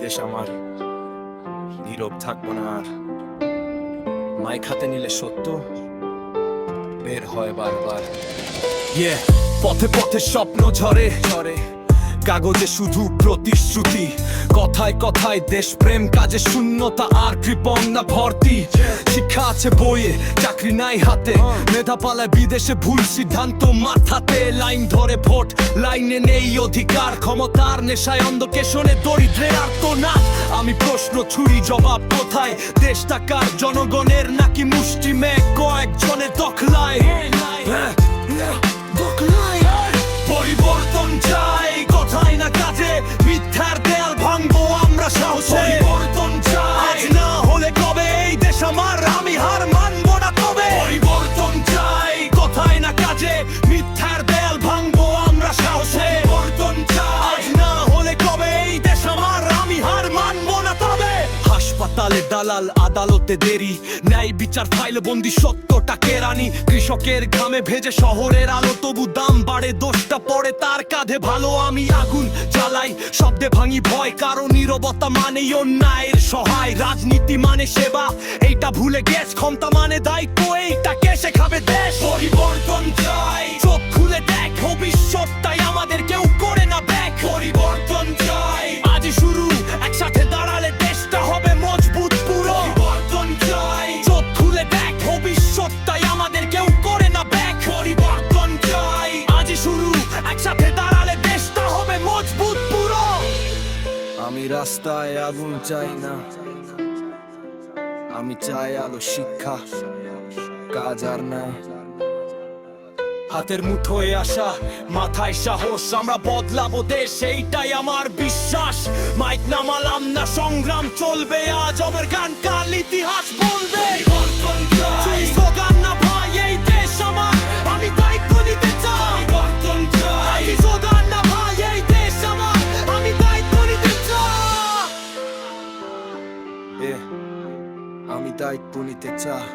দেশ আমার, নীরব থাকবো না আর। মাইক হাতে নিলে সত্য বের হয় বারবার। পথে পথে স্বপ্ন ঝরে ঝরে, কাগজে শুধু প্রতিশ্রুতি, কথায় কথায় দেশপ্রেম, কাজে শূন্যতা আর কৃপণতা ভর্তি। শিক্ষা আছে বইয়ে, চাকরি নাই হাতে, মেধা পালায় বিদেশে, ভুল সিদ্ধান্ত মাথাতে। লাইন ধরে ভোট, লাইনে নেই অধিকার, ক্ষমতার নেশায় অন্ধকেশনে দরিদ্রের আর্তনাদ। আমি প্রশ্ন ছুরি, জবাব কোথায়? দেশটা কার, জনগণের নাকি মুষ্টি মেয়ে কয়েকজনের দখলায়? পরিবর্তন চাই কথায় না কাজে, মিথ্যার দেয়াল ভাঙবো আমরা সাহসে। পরিবর্তন চাই, না হলে কবে এই দেশ আমার, আমি হার মানবো না তবে। পরিবর্তন চাই কথায় না কাজে, মিথ্যার দেয়াল ভাঙবো আমরা সাহসে। পরিবর্তন চাই, না হলে কবে এই দেশ আমার, আমি হার মানবো না তবে। হাসপাতালে দালাল, আদালতে দেরি, ন্যায় বিচার ফাইলে বন্দি, সত্যটা কেরানি। কৃষকের ঘামে ভেজে শহরের আলো, তবু দাম বাড়ে, দোষটা পড়ে তার কাঁধে। ভালো আমি আগুন জ্বালাই, শব্দে ভাঙি ভয়, কারণ নীরবতা মানেই অন্যায়ের সহায়। রাজনীতি মানে সেবা, এইটা ভুলে গেছ, ক্ষমতা মানে দায়িত্ব, এইটাকে শেখাবে দেশ। পরিবর্তন চাই, চোখ খুলে দেখ, ভবিষ্যৎটাই আমাদের কেউ করে না ব্যাক। পরিবর্তন চাই, আজই শুরু, একসাথে দাঁড়ালে দেশটা হবে মজবুত পুরো। পরিবর্তন চাই, চোখ খুলে দেখ, ভবিষ্যৎটাই আমাদের কেউ করে না ব্যাক। পরিবর্তন চাই, আজই শুরু, একসাথে দাঁড়ালে দেশটা হবে মজবুত পুরো। আমি রাস্তায় আগুন চাই না, আমি চাই আলো, শিক্ষা, কাজ আর নাই। হাতের মুঠোয় আসা, মাথায় সাহস, আমরা বদলাবো দেশ, এইটাই আমার বিশ্বাস। মাইক নামালাম না, সংগ্রাম চলবে আজ, আমার গান কাল ইতিহাস বলবে। স্লোগান না ভাই, এই দেশ আমার, আমি দায়িত্ব নিতে চাই। স্লোগান না ভাই, এই দেশ আমার, আমি দায়িত্ব নিতে চাই। আমি দায়িত্ব নিতে চাই।